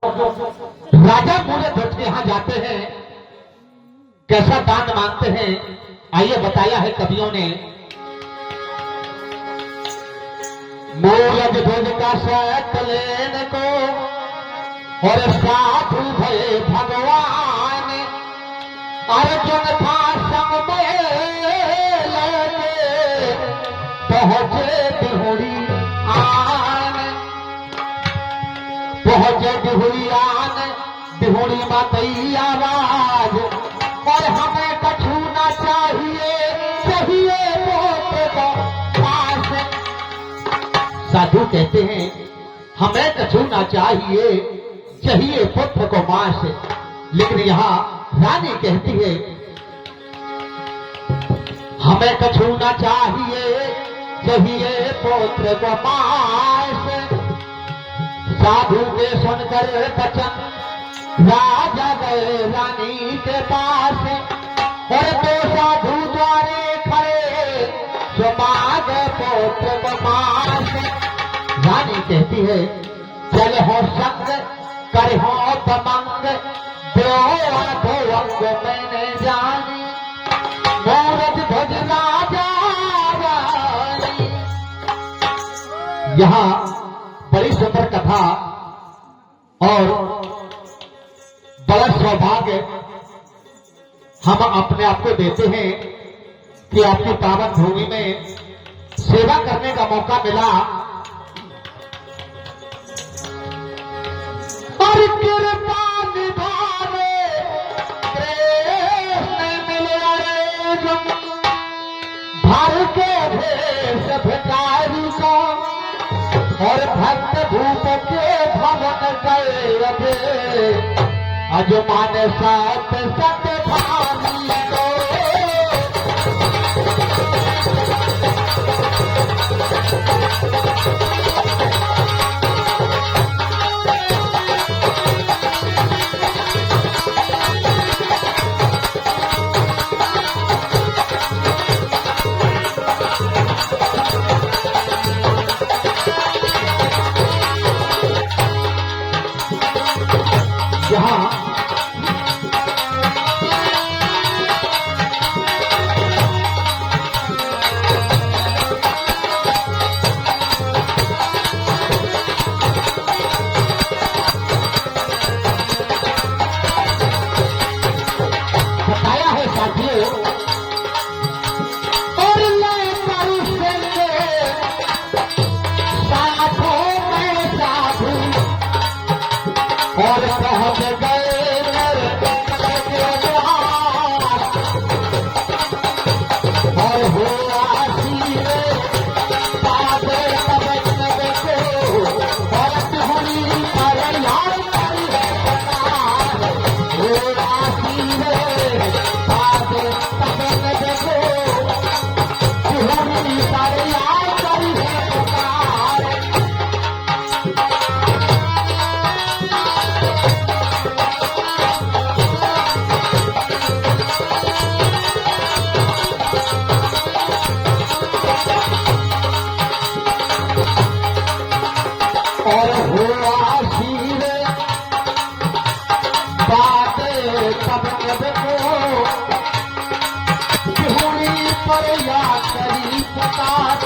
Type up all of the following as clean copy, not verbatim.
राजा पूरे ध्वज के यहाँ जाते हैं, कैसा दान मांगते हैं आइए बताया है कवियों ने। मूरज ध्वज का सत लेने को और साधु भये भगवान, अर्जुन था संग में लेके पहुंचे बिहुड़ी आन, पहुंचे बिहुड़ी आन, बिहुड़ी मातई आवाज, और हमें कछु न चाहिए, चाहिए पुत्र को पास। साधु कहते हैं हमें कछु न चाहिए, चाहिए पुत्र को मास। लेकिन यहाँ रानी कहती है हमें कछु न चाहिए, चाहिए पुत्र को मास। साधु के सुनकर वचन राजा गए रानी के पास, और तो साधु द्वारे खड़े जो मांग पुत्र को मास। रानी कहती है चल हो संग कर हो तमंग, दो अंग मैंने जानी, मूरज ध्वज राजा रानी। यहाँ बड़ी सुंदर कथा और बड़ा सौभाग्य हम अपने आप को देते हैं कि आपकी पावन भूमि में सेवा करने का मौका मिला। और कृपा निभावे कृष्ण मिले अर्जुन, भर के भेष भिखारी को, और भक्त भूप के भवन गए अजमान सत सत भानी को। और पहुंच गए और हुआ सीरे पादे तबन देखो, और हुई पर यार करी है हुआ सीरे पादे तबन देखो, हुई पर यार करी है। और हुआ सीरे बातें तब देखो, बिहुड़ी पर या करी पुकार।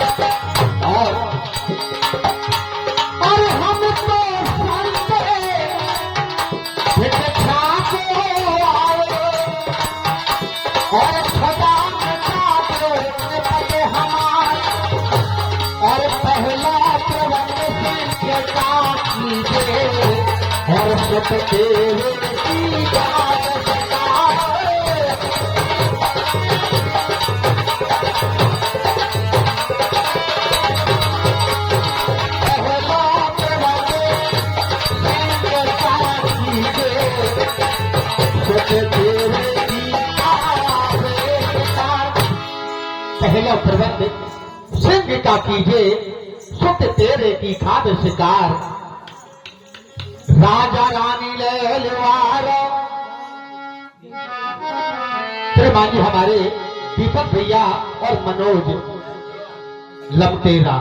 और हम तो संते भिक्षा को आए, और खदा में काटो पते हमारे, और पहला प्रबंध और सुख तेरे की बात पहला प्रबंध सिंह का कीजिए, सुख तेरे की खाद शिकार। राजा रानी ले लिवारो, मानी हमारे दीपक भैया और मनोज लमतेरा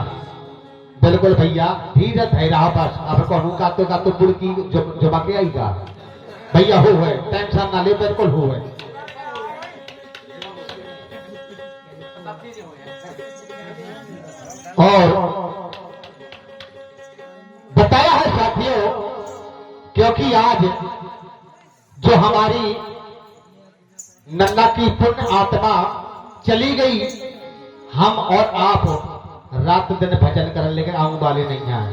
बिल्कुल भैया, धीरे धैर्य बस। अब कहूँ का तो बुड़की जमा के आईगा भैया, हो है टेंशन ना ले, बिल्कुल हो है। और बताया है साथियों, क्योंकि आज जो हमारी नन्ना की पुण्य आत्मा चली गई, हम और आप रात दिन भजन करने लेकिन आऊं वाले नहीं हैं।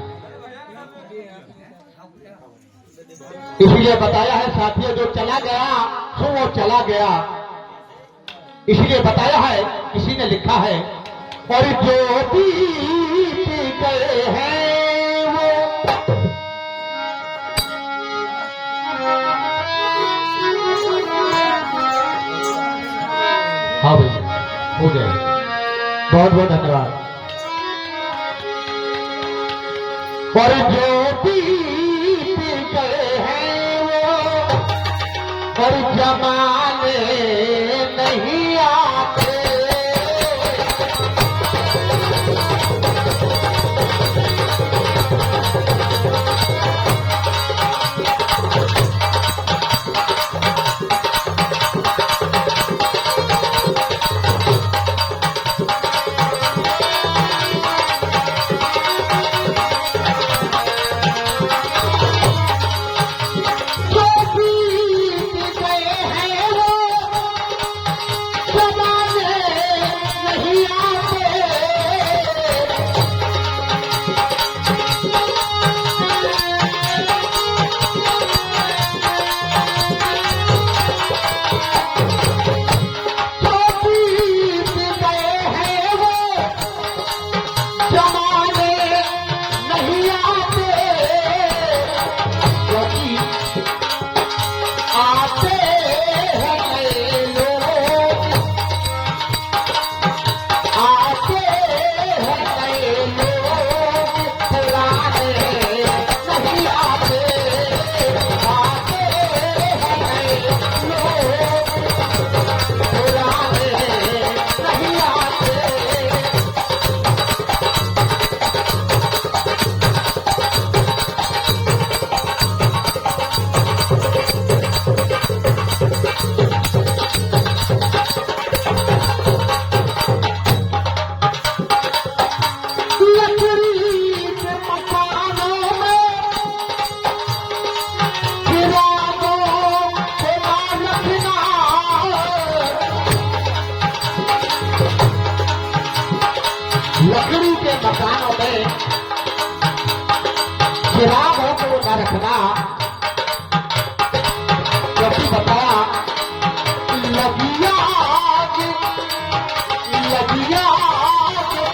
इसलिए बताया है साथियों, जो चला गया सो वो चला गया। इसलिए बताया है, किसी ने लिखा है, और जो बीत गए हैं वो हाँ भैया, हो जाए। बहुत बहुत धन्यवाद। और जो बीत गए हैं वो और जमाने नहीं आते। लकड़ी के मकानों में चिरागों को न रखना, क्योंकि बताया लगिया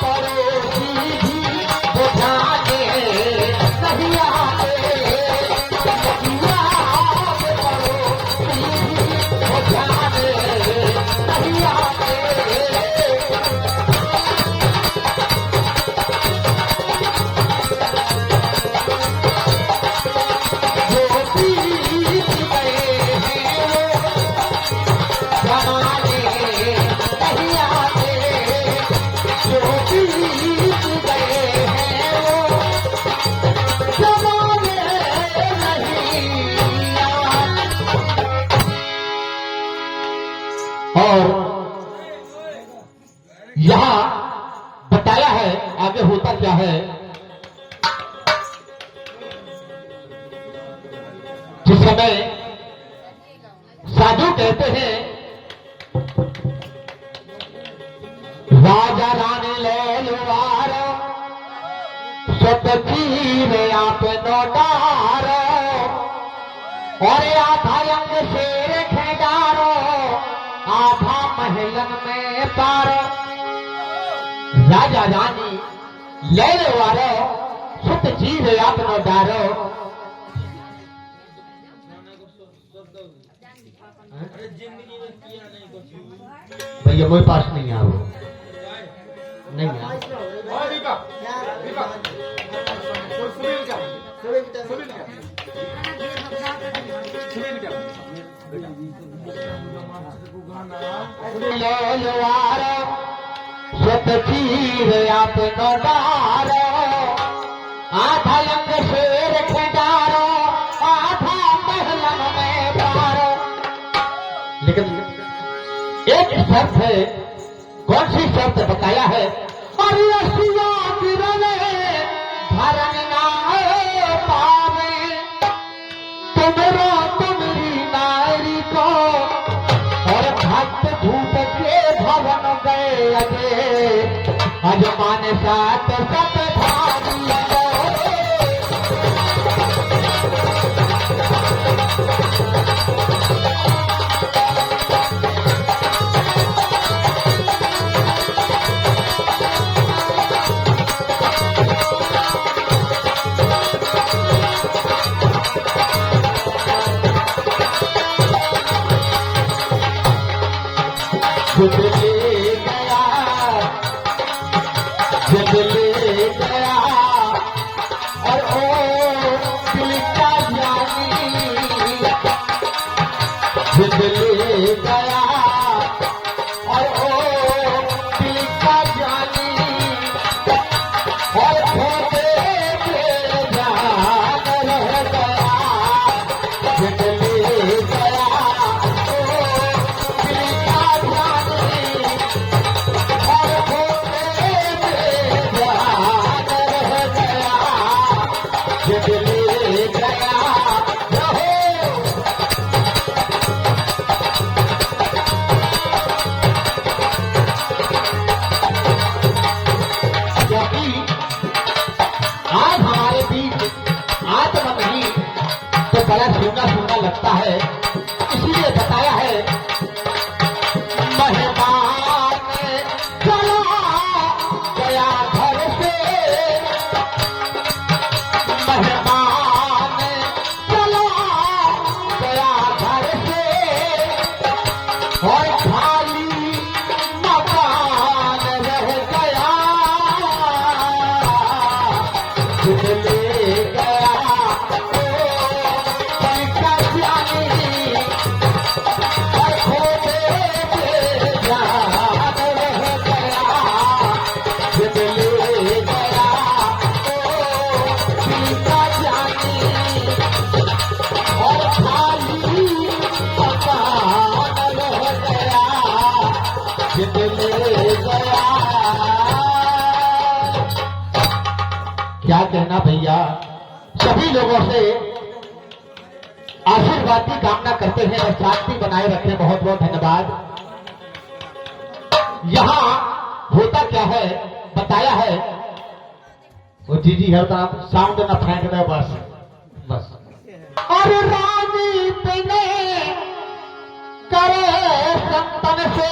पड़ोसी भी बुझाने नहीं आते। लगिया पड़ोसी भी बुझाने नहीं आते। और यहां बताया है आगे होता क्या है। जिस समय साधु कहते हैं राजा रानी ले लुवार सतचीर आप नोटारो और आधा अंग शेर खेडारो आधा महलन में पारो। राजा रानी ले लुवारो सतचीर आप नोटारो। भैया मेरे पास नहीं आ वो नहीं आ सतचीर आप नोटारो आधा अंग शेर खिंडारो, आधा महलन में पारो। लेकिन एक शर्त है, कौन सी शर्त बताया है? अरे असिया गिरवे धरन ना पावे, तुमरो तुमरी नारी को, और भक्त धूप के भवन गए अगे, अजमान सात सत भागी। जब ले गया, जब ले गया, और ओ दिल का जानी, जब ले गया, और ओ दिल का जानी, और खोते के जान रह गया, जब ले गया, बड़ा सुंदर सुंदर लगता है, इसलिए बताया है मेहमान चला गया घर से, मेहमान चला गया घर से, और खाली मकान रह गया, ले गया क्या कहना भैया। सभी लोगों से आशीर्वाद की कामना करते हैं और शांति बनाए रखें। बहुत बहुत धन्यवाद। यहाँ होता क्या है बताया है, वो जी हरदाम साउंड न फेंक दे बस बस। और रानी तने करे संतन से,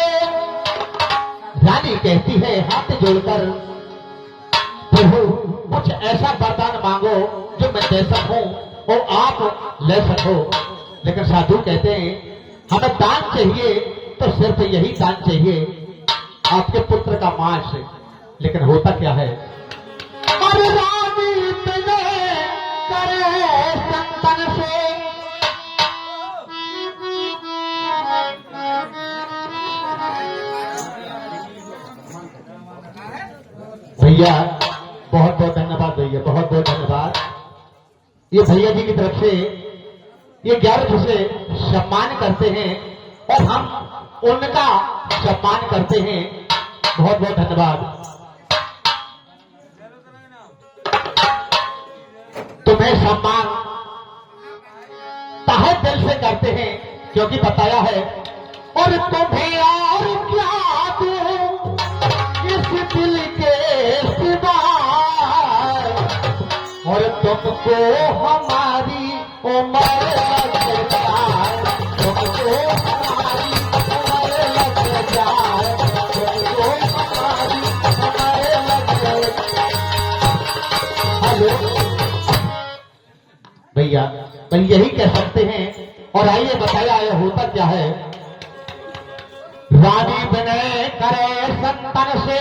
रानी कहती है हाथ जोड़कर, प्रभु कुछ ऐसा वरदान मांगो जो मैं दे सकूं और आप ले सको। लेकिन साधु कहते हैं हमें दान चाहिए तो सिर्फ यही दान चाहिए, आपके पुत्र का मांस। लेकिन होता क्या है, अरे रानी तने करे संतन से, भैया बहुत बहुत धन्यवाद भैया, बहुत बहुत धन्यवाद। ये भैया जी की तरफ से ये 11 से सम्मान करते हैं और हम उनका सम्मान करते हैं। बहुत बहुत धन्यवाद। तुम्हें सम्मान तहे दिल से करते हैं क्योंकि बताया है, और तुम्हें और क्या दूं इस दिल के सिवा, और तुमको हमारी उम्र लग जाए, तुमको हमारी उम्र लग जाए, तुमको हमारी उम्र लग जाए। हेलो भैया, तो यही कह सकते हैं। और आइए बताया है होता क्या है, रानी विनय करे संतन से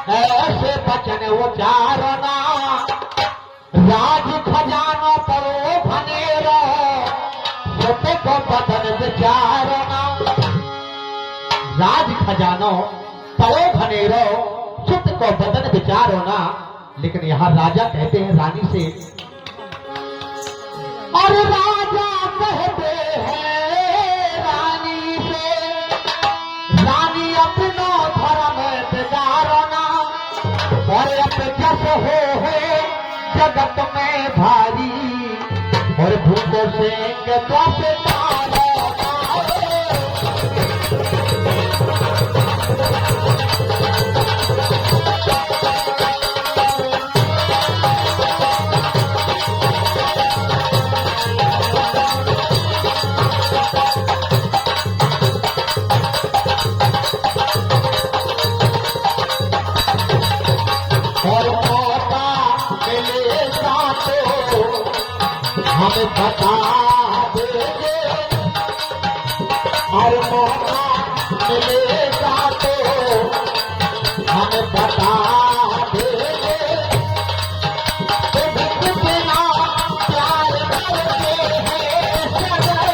ऐसे वचन उचारना, राज खजाना परो भनेरो सुत को बदन विचारना, राज खजानो परो भनेरो सुत को बदन विचारना। लेकिन यहाँ राजा कहते हैं रानी से, और राजा कहते हैं रानी से, रानी अपनो धर्म बिगाड़ना और जस हो जगत में भारी, और भूखो सिंह दस हमें बता देंगे, और मौका मिलेगा तो हमें बता देंगे, तुम कितना प्यार करते हैं सजन,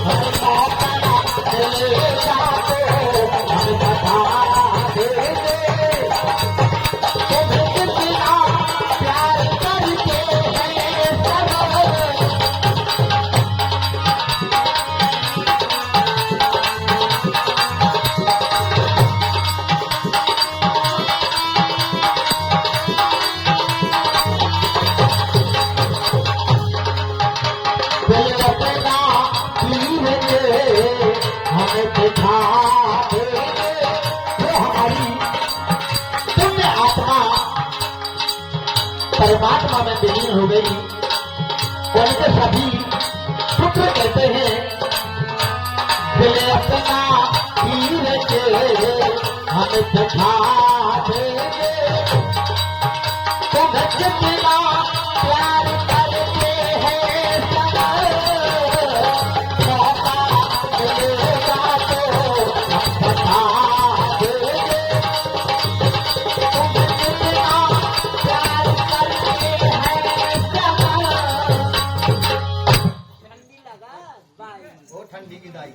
हमें मौका मिलेगा तो हमें बता देंगे, तुम कितना प्यार करते हैं सजन। हमें दिखा देंगे वो हमारी पुण्य आत्मा परमात्मा में विलीन हो गई। उनके सभी पुत्र कहते हैं, दिल अपना पीर के हमें दिखा देंगे, तुम कितना प्यार करते हैं सनम, मौका मिलेगा तो हम बता देंगे, तुम कितना प्यार करते हैं सनम। ठंडी लगा भाई, वो ठंडी की दाई